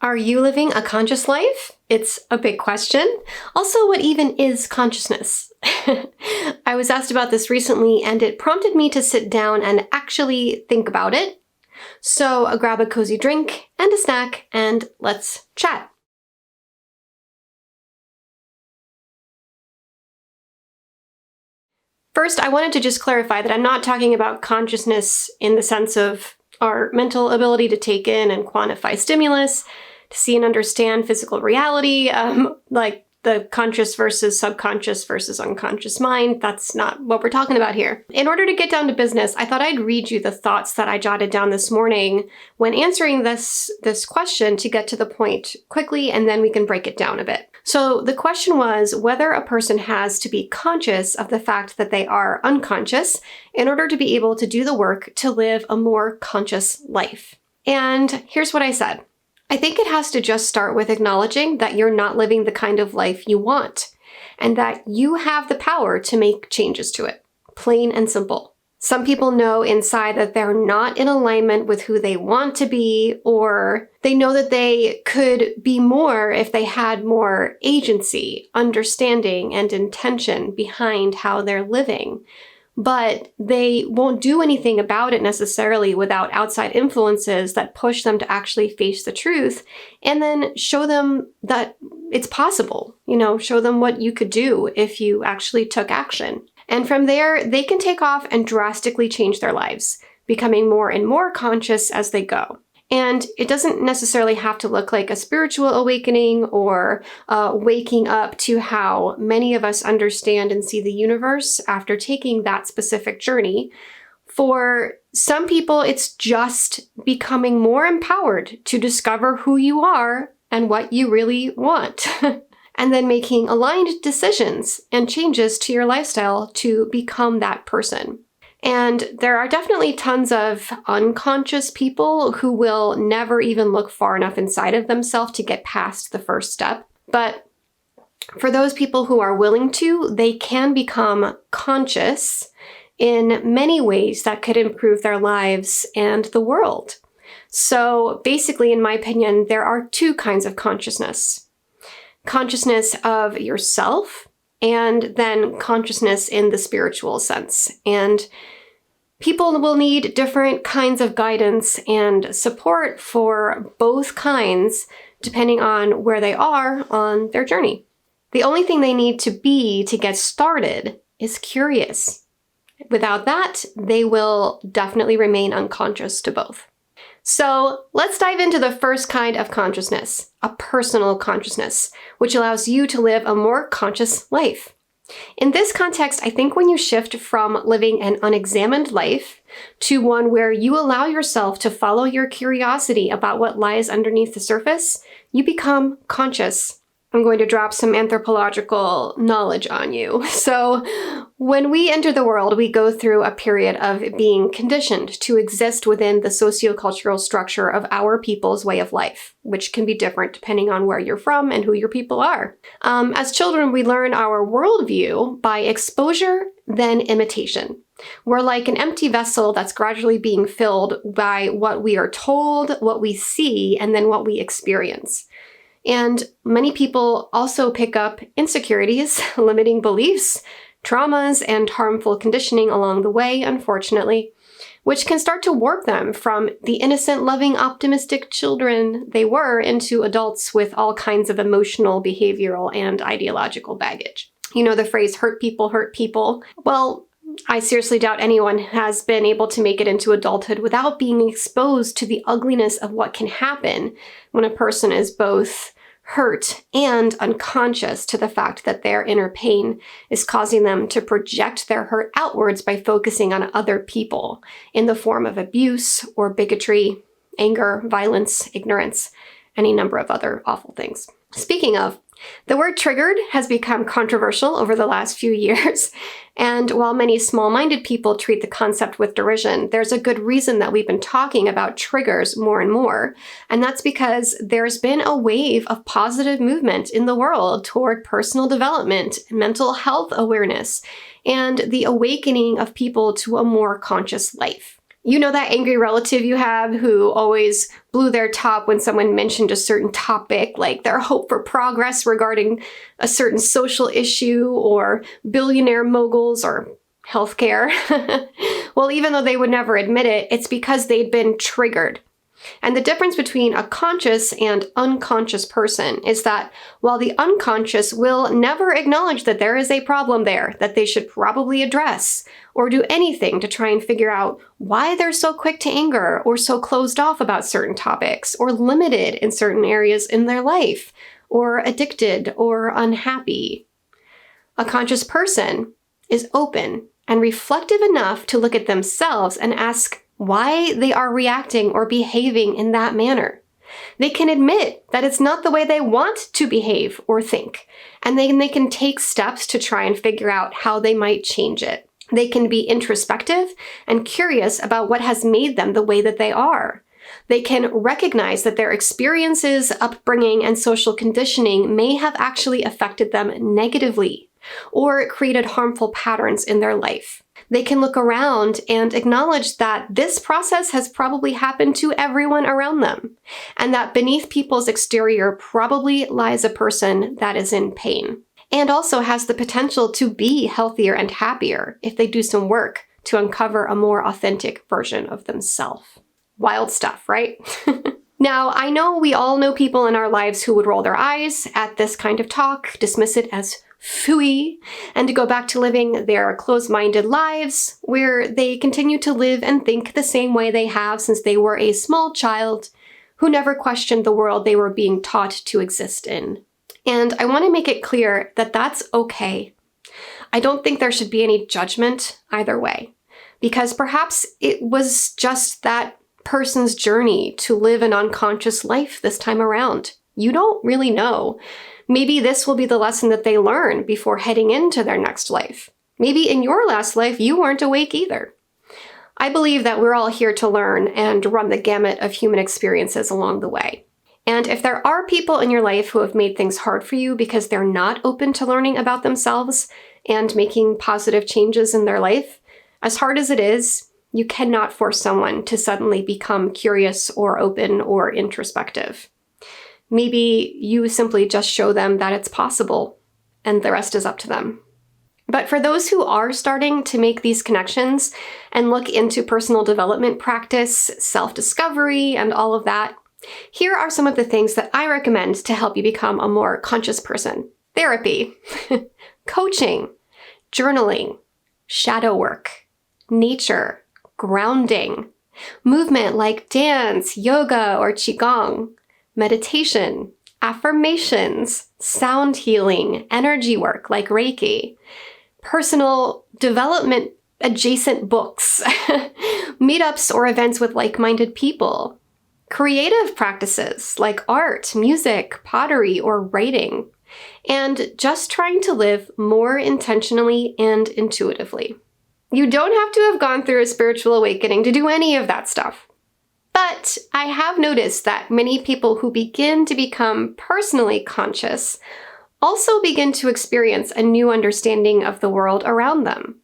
Are you living a conscious life? It's a big question. Also, what even is consciousness? I was asked about this recently, and it prompted me to sit down and actually think about it. So grab a cozy drink and a snack, and let's chat. First, I wanted to just clarify that I'm not talking about consciousness in the sense of our mental ability to take in and quantify stimulus, to see and understand physical reality, like the conscious versus subconscious versus unconscious mind. That's not what we're talking about here. In order to get down to business, I thought I'd read you the thoughts that I jotted down this morning when answering this question to get to the point quickly, and then we can break it down a bit. So the question was whether a person has to be conscious of the fact that they are unconscious in order to be able to do the work to live a more conscious life. And here's what I said. I think it has to just start with acknowledging that you're not living the kind of life you want, and that you have the power to make changes to it. Plain and simple. Some people know inside that they're not in alignment with who they want to be, or they know that they could be more if they had more agency, understanding, and intention behind how they're living. But they won't do anything about it necessarily without outside influences that push them to actually face the truth and then show them that it's possible. Show them what you could do if you actually took action. And from there, they can take off and drastically change their lives, becoming more and more conscious as they go. And it doesn't necessarily have to look like a spiritual awakening or waking up to how many of us understand and see the universe after taking that specific journey. For some people, it's just becoming more empowered to discover who you are and what you really want. And then making aligned decisions and changes to your lifestyle to become that person. And there are definitely tons of unconscious people who will never even look far enough inside of themselves to get past the first step. But for those people who are willing to, they can become conscious in many ways that could improve their lives and the world. So basically, in my opinion, there are two kinds of consciousness. Consciousness of yourself, and then consciousness in the spiritual sense. And people will need different kinds of guidance and support for both kinds, depending on where they are on their journey. The only thing they need to be to get started is curious. Without that, they will definitely remain unconscious to both. So let's dive into the first kind of consciousness, a personal consciousness, which allows you to live a more conscious life. In this context, I think when you shift from living an unexamined life to one where you allow yourself to follow your curiosity about what lies underneath the surface, you become conscious. I'm going to drop some anthropological knowledge on you. So when we enter the world, we go through a period of being conditioned to exist within the sociocultural structure of our people's way of life, which can be different depending on where you're from and who your people are. As children, we learn our worldview by exposure, then imitation. We're like an empty vessel that's gradually being filled by what we are told, what we see, and then what we experience. And many people also pick up insecurities, limiting beliefs, traumas, and harmful conditioning along the way, unfortunately, which can start to warp them from the innocent, loving, optimistic children they were into adults with all kinds of emotional, behavioral, and ideological baggage. The phrase, hurt people hurt people. Well, I seriously doubt anyone has been able to make it into adulthood without being exposed to the ugliness of what can happen when a person is both hurt and unconscious to the fact that their inner pain is causing them to project their hurt outwards by focusing on other people in the form of abuse or bigotry, anger, violence, ignorance, any number of other awful things. Speaking of, the word triggered has become controversial over the last few years, and while many small-minded people treat the concept with derision, there's a good reason that we've been talking about triggers more and more, and that's because there's been a wave of positive movement in the world toward personal development, mental health awareness, and the awakening of people to a more conscious life. You know that angry relative you have who always blew their top when someone mentioned a certain topic, like their hope for progress regarding a certain social issue or billionaire moguls or healthcare? Well, even though they would never admit it, it's because they'd been triggered. And the difference between a conscious and unconscious person is that while the unconscious will never acknowledge that there is a problem there that they should probably address, or do anything to try and figure out why they're so quick to anger or so closed off about certain topics, or limited in certain areas in their life, or addicted or unhappy. A conscious person is open and reflective enough to look at themselves and ask why they are reacting or behaving in that manner. They can admit that it's not the way they want to behave or think, and then they can take steps to try and figure out how they might change it. They can be introspective and curious about what has made them the way that they are. They can recognize that their experiences, upbringing, and social conditioning may have actually affected them negatively or created harmful patterns in their life. They can look around and acknowledge that this process has probably happened to everyone around them, and that beneath people's exterior probably lies a person that is in pain, and also has the potential to be healthier and happier if they do some work to uncover a more authentic version of themselves. Wild stuff, right? Now, I know we all know people in our lives who would roll their eyes at this kind of talk, dismiss it as phooey, and to go back to living their closed-minded lives, where they continue to live and think the same way they have since they were a small child who never questioned the world they were being taught to exist in. And I want to make it clear that that's okay. I don't think there should be any judgment either way, because perhaps it was just that person's journey to live an unconscious life this time around. You don't really know. Maybe this will be the lesson that they learn before heading into their next life. Maybe in your last life, you weren't awake either. I believe that we're all here to learn and run the gamut of human experiences along the way. And if there are people in your life who have made things hard for you because they're not open to learning about themselves and making positive changes in their life, as hard as it is, you cannot force someone to suddenly become curious or open or introspective. Maybe you simply just show them that it's possible, and the rest is up to them. But for those who are starting to make these connections and look into personal development practice, self-discovery, and all of that, here are some of the things that I recommend to help you become a more conscious person. Therapy, coaching, journaling, shadow work, nature, grounding, movement like dance, yoga, or qigong, meditation, affirmations, sound healing, energy work like Reiki, personal development adjacent books, meetups or events with like-minded people, creative practices like art, music, pottery, or writing, and just trying to live more intentionally and intuitively. You don't have to have gone through a spiritual awakening to do any of that stuff. But I have noticed that many people who begin to become personally conscious also begin to experience a new understanding of the world around them.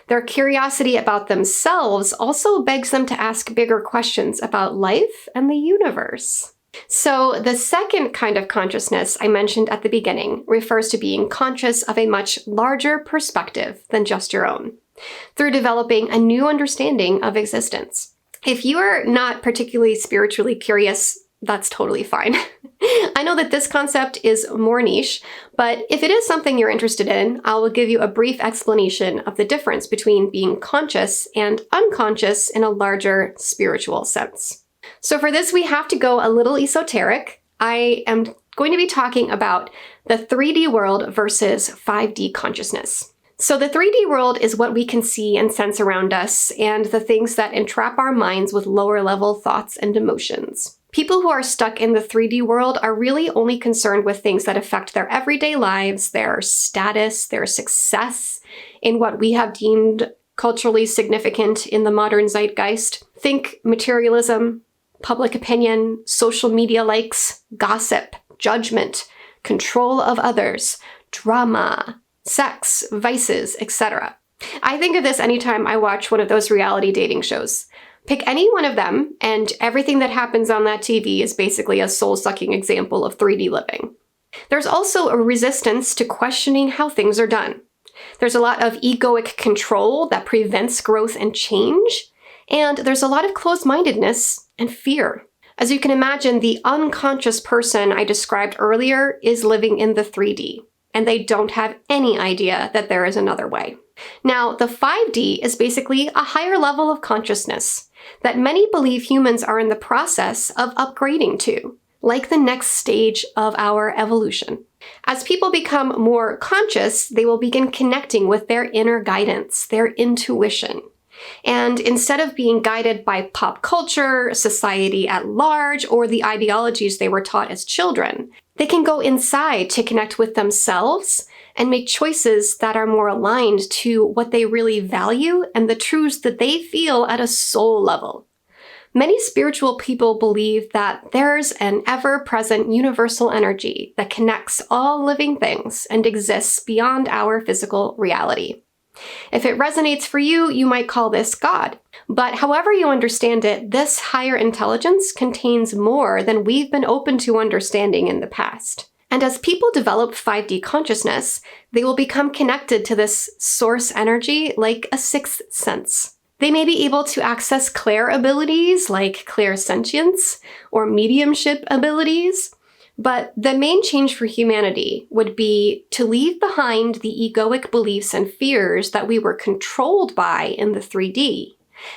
Their curiosity about themselves also begs them to ask bigger questions about life and the universe. So the second kind of consciousness I mentioned at the beginning refers to being conscious of a much larger perspective than just your own, through developing a new understanding of existence. If you are not particularly spiritually curious, that's totally fine. I know that this concept is more niche, but if it is something you're interested in, I will give you a brief explanation of the difference between being conscious and unconscious in a larger spiritual sense. So for this, we have to go a little esoteric. I am going to be talking about the 3D world versus 5D consciousness. So the 3D world is what we can see and sense around us, and the things that entrap our minds with lower level thoughts and emotions. People who are stuck in the 3D world are really only concerned with things that affect their everyday lives, their status, their success, in what we have deemed culturally significant in the modern zeitgeist. Think materialism, public opinion, social media likes, gossip, judgment, control of others, drama, sex, vices, etc. I think of this anytime I watch one of those reality dating shows. Pick any one of them, and everything that happens on that TV is basically a soul-sucking example of 3D living. There's also a resistance to questioning how things are done. There's a lot of egoic control that prevents growth and change, and there's a lot of closed-mindedness and fear. As you can imagine, the unconscious person I described earlier is living in the 3D, and they don't have any idea that there is another way. Now, the 5D is basically a higher level of consciousness that many believe humans are in the process of upgrading to, like the next stage of our evolution. As people become more conscious, they will begin connecting with their inner guidance, their intuition. And instead of being guided by pop culture, society at large, or the ideologies they were taught as children, they can go inside to connect with themselves and make choices that are more aligned to what they really value and the truths that they feel at a soul level. Many spiritual people believe that there's an ever-present universal energy that connects all living things and exists beyond our physical reality. If it resonates for you, you might call this God. But however you understand it, this higher intelligence contains more than we've been open to understanding in the past. And as people develop 5D consciousness, they will become connected to this source energy like a sixth sense. They may be able to access clair abilities like clairsentience or mediumship abilities, but the main change for humanity would be to leave behind the egoic beliefs and fears that we were controlled by in the 3D,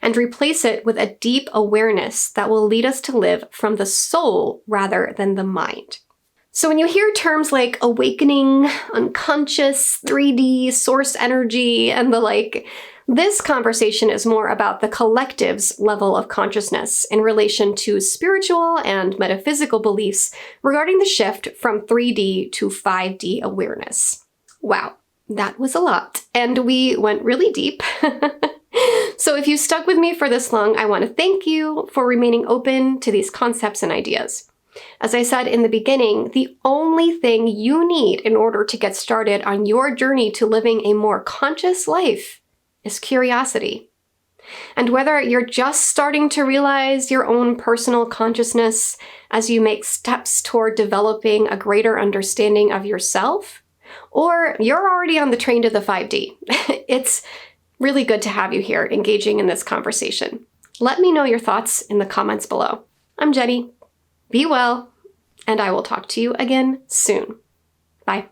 and replace it with a deep awareness that will lead us to live from the soul rather than the mind. So when you hear terms like awakening, unconscious, 3D, source energy, and the like, this conversation is more about the collective's level of consciousness in relation to spiritual and metaphysical beliefs regarding the shift from 3D to 5D awareness. Wow, that was a lot, and we went really deep. So if you stuck with me for this long, I want to thank you for remaining open to these concepts and ideas. As I said in the beginning, the only thing you need in order to get started on your journey to living a more conscious life is curiosity. And whether you're just starting to realize your own personal consciousness as you make steps toward developing a greater understanding of yourself, or you're already on the train to the 5D, it's really good to have you here engaging in this conversation. Let me know your thoughts in the comments below. I'm Jenny. Be well, and I will talk to you again soon. Bye.